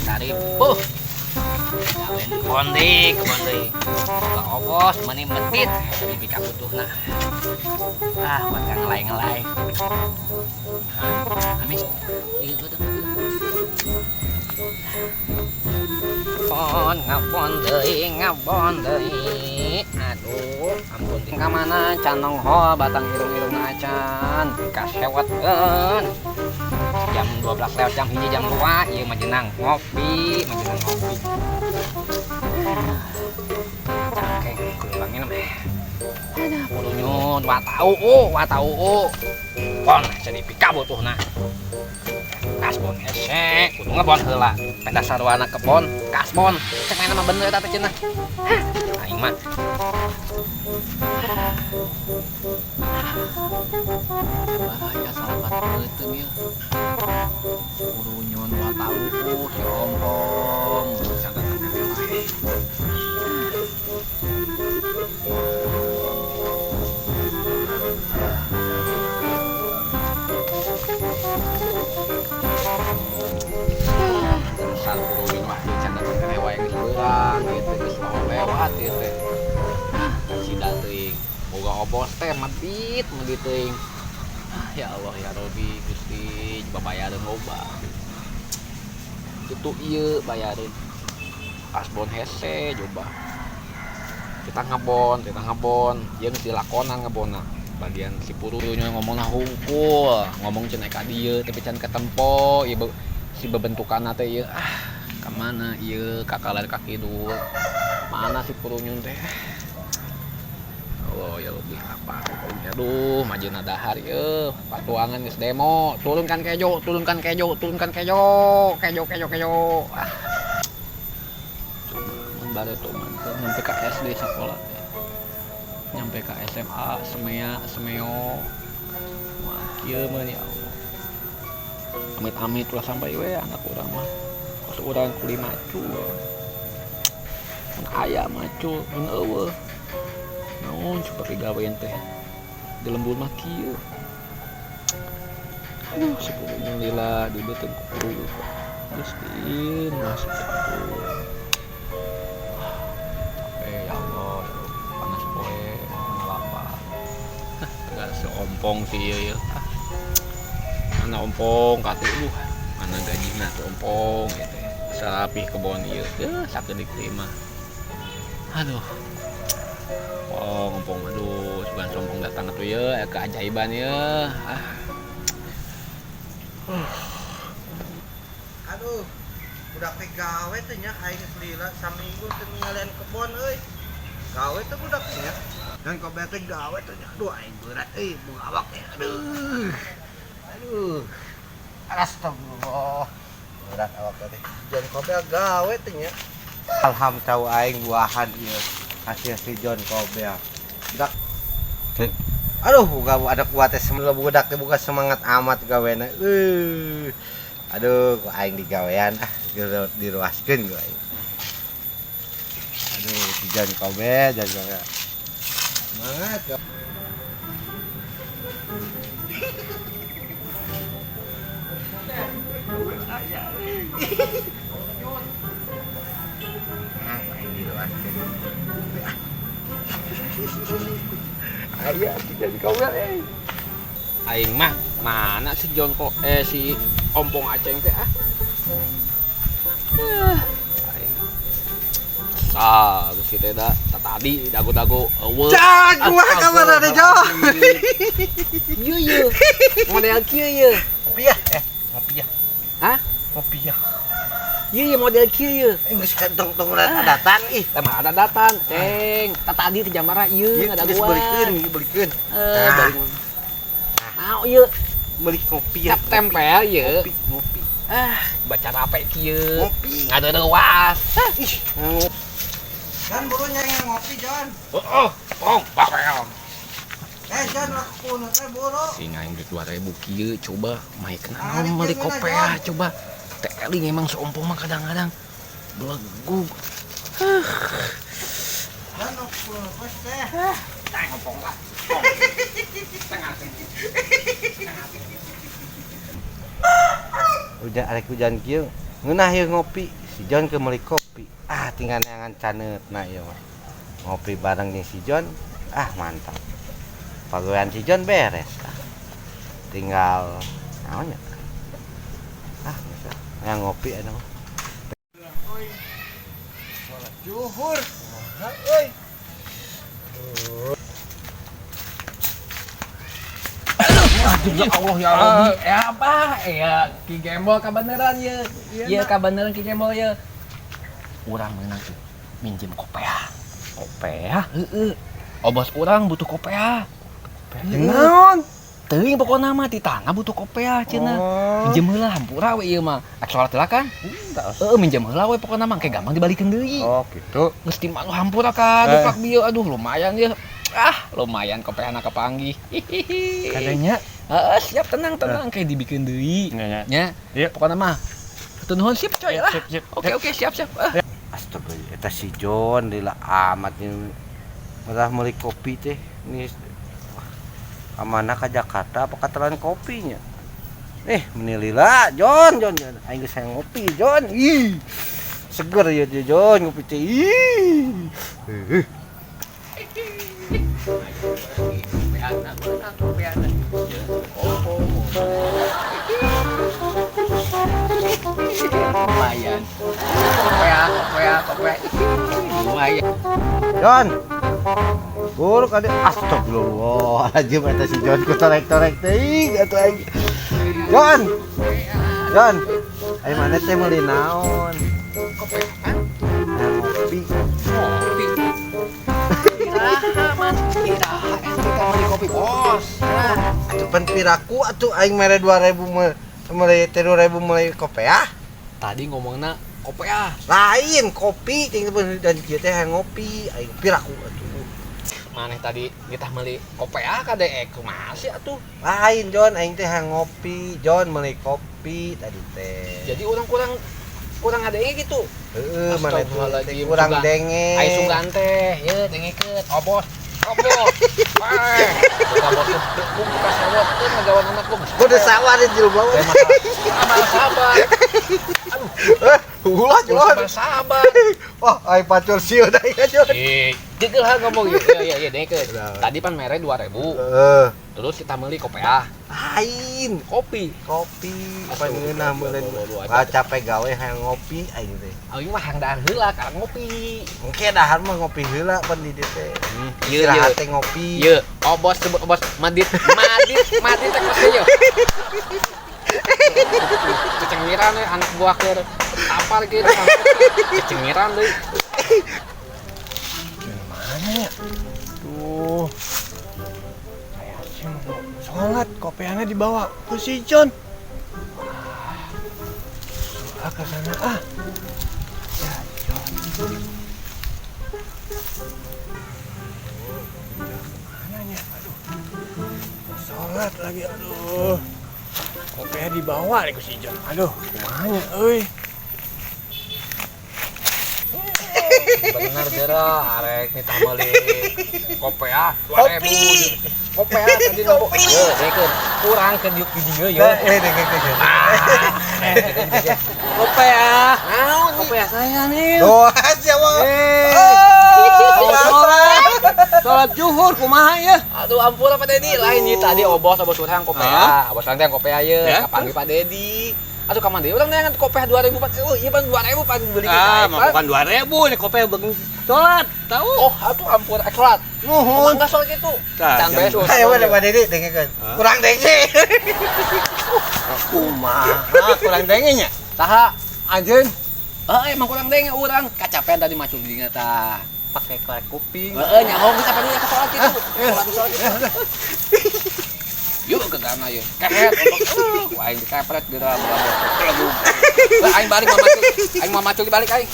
sarip. Kawin kebon deui. Boga obos meuni mentit jadi pika butuhna. Buat ngelai-ngelai. Amis. Ieu tuh. Ngabon deui. Aduh, ampun ting ka mana can nongho batang irung-irung acan kasewetkeun. Jam 12 lewat jam 1 jam 2 ieu mah jenang ngopi. Cangkeng kulangin mah. Aduh, pulunyun watau. Pon jadi pika butuhna. Kasbon hese, kudu ngebon heula. Peda sarwana kebon, kasbon. Cek main mah bener eta teh cenah. Aing mah. Bahaya salabat beuteung ieu. Pulunyun watau si ompong. Sangat wae. Terusan kuruin mah can datang ke rewa yang seberang gitu geus mau lewat gitu. Sida teuing boga obos teh medit teuing. Ya Allah ya Robi Gusti babayareun loba. Kitu ieu bayareun. Asbon hese coba. Kita ngebon, ieu geus dilakonan ngebonna. Bagian si purunya ngomongna hungkul, ngomong cenah ka dieu tapi can ketempo ieu si bebentukanna teh ieu ka mana ieu ka kaler ka kidul. Mana si purunyun teh? Oh ya lebih apa? Aduh, majeuna dahar ieu. Patuangan geus demo, turunkan kejo. Mun bareto mah nyampe ka SD sakola teh. Nyampe ke SMA semeo wah kieu mah ya Allah amit-amit ulah sampai we anak urang mah kos urang kuli macul mun aya macul mun eueuh naon seperti gawean teh di lembur mah kieu aduh sepuluhnya lila di beuteung ku guru miskin masuk kitu. Ompong sih ieu. Mana ompong katu mana gajina tuh ompong gitu. Sarapih kebon ieu. Sakedik teh mah. Aduh. Ompong aduh, sugan sompong datang atuh ieu keajaiban ieu. Aduh. Budak teh gawe teh nya aing lila saminggu teu ngalian kebon euy. Gawe teh budak teh nya. Dan kau bete gawe tuh, aduh aing berat, bunga awak ya, aduh, astagfirullah, berat awak tadi. John Kobel gawe tuh ya. Alhamdulillah aing buahan ya, hasil si John Kobel. Budak, aduh, gak ada kuatnya semula budak buka semangat amat gawena, aduh, aing digawean diruaskeun gue. Aduh, si John Kobel jaga. Semangat ya. Ayah jadi kau Aing mah mana si John kok si ompong aceng teh terus kita tadi dago-dago eueuh. Jago kamar ada jauh. Ieu model kieu ieu. Kopi ya? Kopi ya. Hah? Kopi ya. Ieu model kieu ieu. Geus tong datan ih. Tah mah ada datan, ceng. Tadi di jamara ieu ngadaguan. Belikeun. Balik. Naon ieu? Beli kopi ya. Cap tempel ieu. Ngopi. Baca rape kieu. Ngopi. Ngadeuwas. Ih. Kan buru nyari ngopi, Jon. Papel. Jon, aku teh buru. Si ngaing duit 2000 kieu coba maik naon meuli kopea coba. Teh eling emang seompong mah kadang-kadang belegug. Kan aku pas teh. Teh ngompong lah. Udah arek hujan kieu ngeunah ieu ngopi si John ke meuli kopi tinggal neangan caneutna ieu mah ngopi bareng jeung si John mantap pagawean si John beres tinggal naon nya bisa ngopi anu mah salat zuhur euy Aduh ya Allah ya Allah. Ya apa? Ya Ki Gembol kabeneran ya. Iya kabeneran Ki Gembol ya. Urang meunang tuh minjem kopea. Kopea? Heeh. Obos urang butuh kopea. naon Teuing pokona mah di tanah butuh kopea cenah. Minjem heula hampura we ieu mah. Ak salat heula kan? Heeh minjem heula we pokona mah kayak gampang dibalikeun deui. oh gitu Geus ti mah hampura kan duplak bieu aduh lumayan ya. Lumayan kopeana kepanggih. kadanya Siap tenang kayak dibikeun deui. Nya. Iya. Pokona mah hatur nuhun sip coy lah. Sip. Oke siap. Astaga eta si John lila amat ini malah meuli kopi teh ini amana ka Jakarta apa katelan kopinya menilila John aing geus hayang ngopi John ih seger ya John ngopi teh ih Lumayan. Kopea. Lumayan. John buruk ada astagfirullahaladzim eta si John ku torek-torek teuing atuh aing John ayo mana teh meuli naon Kopeaan? ngopi Iraha ente kan beli kopi bos. atuh pan piraku atuh aing mere 2000 meuli 3000 meuli kopea Tadi ngomongna kopea. lain kopi tinggal dan kieu teh ngopi aing piraku atuh Maneh tadi kita meuli kopea ka deek kumaha sih atuh? lain John aing teh ngopi John meuli kopi tadi teh Jadi orang kurang adenge gitu. heeh mana teh Astagfirullahaladzim, kurang sugan. denge Ai sugan teh, ye dengekeun. Obos. Buka bos buka sawat teh ngagawan anak lu. udah sawar di jilbab Sabar sabar. ulah John Sabar. wah ai pacul sieun da ya John Jegel ha ngomong ya dengekeun. Tadi pan mere 2000. Terus kita meuli kopea. lain Kopi. apa ngeunah meuleun capek gawe hayang ngopi aing teh Aing mah hayang dahar heula ka ngopi. engke dahar mah ngopi heula pan di dieu teh Ieu istirahat teh ngopi Ieu, obos sebut obos madit teh pasti ieu. Kecengiran we anak buah keur tapar gitu. Kecengiran deui. mana ya tuh kayak sih mau sholat kopiannya dibawa ke si John ke sana ya John mana ya aduh mau sholat lagi aduh kopinya dibawa nih ke si John aduh kumanya euy Bener dera arek kita meuli kopea 2000. Kopea tadi nopo. Ye, dekeun. Kurang ke diuk di dieu ye. Kopea. Naon kopea saya nih? doa siapa Salat zuhur kumaha ya? Aduh ampun Pak Dedi, lain ieu tadi obos urang kopea. Obos urang teh kopea ye, kapanggih Pak Dedi. Aduh ka mandi urang neangan kopea 2000 Pak. Oh, ieu pan 2000 pan beli kita. Mah bukan 2000 nih kopea beung salat, tahu? Oh, atuh ampun salat. nuhun Mangga soal gitu. Tah, Can beres. ayo mana Pak Dedi dengekeun kurang denge Kumaha kurang dengenya? Saha anjeun? Emang kurang denge urang. Kacapean tadi macul di dinya tah. Pakai korek kuping. Nyaho geus apa nya ka salat kitu. Salat gitu. Yuk ke kana ye. Kehet. Aing dikepret geura berabot. Aing balik mah macul. Aing mah macul dibalik aing.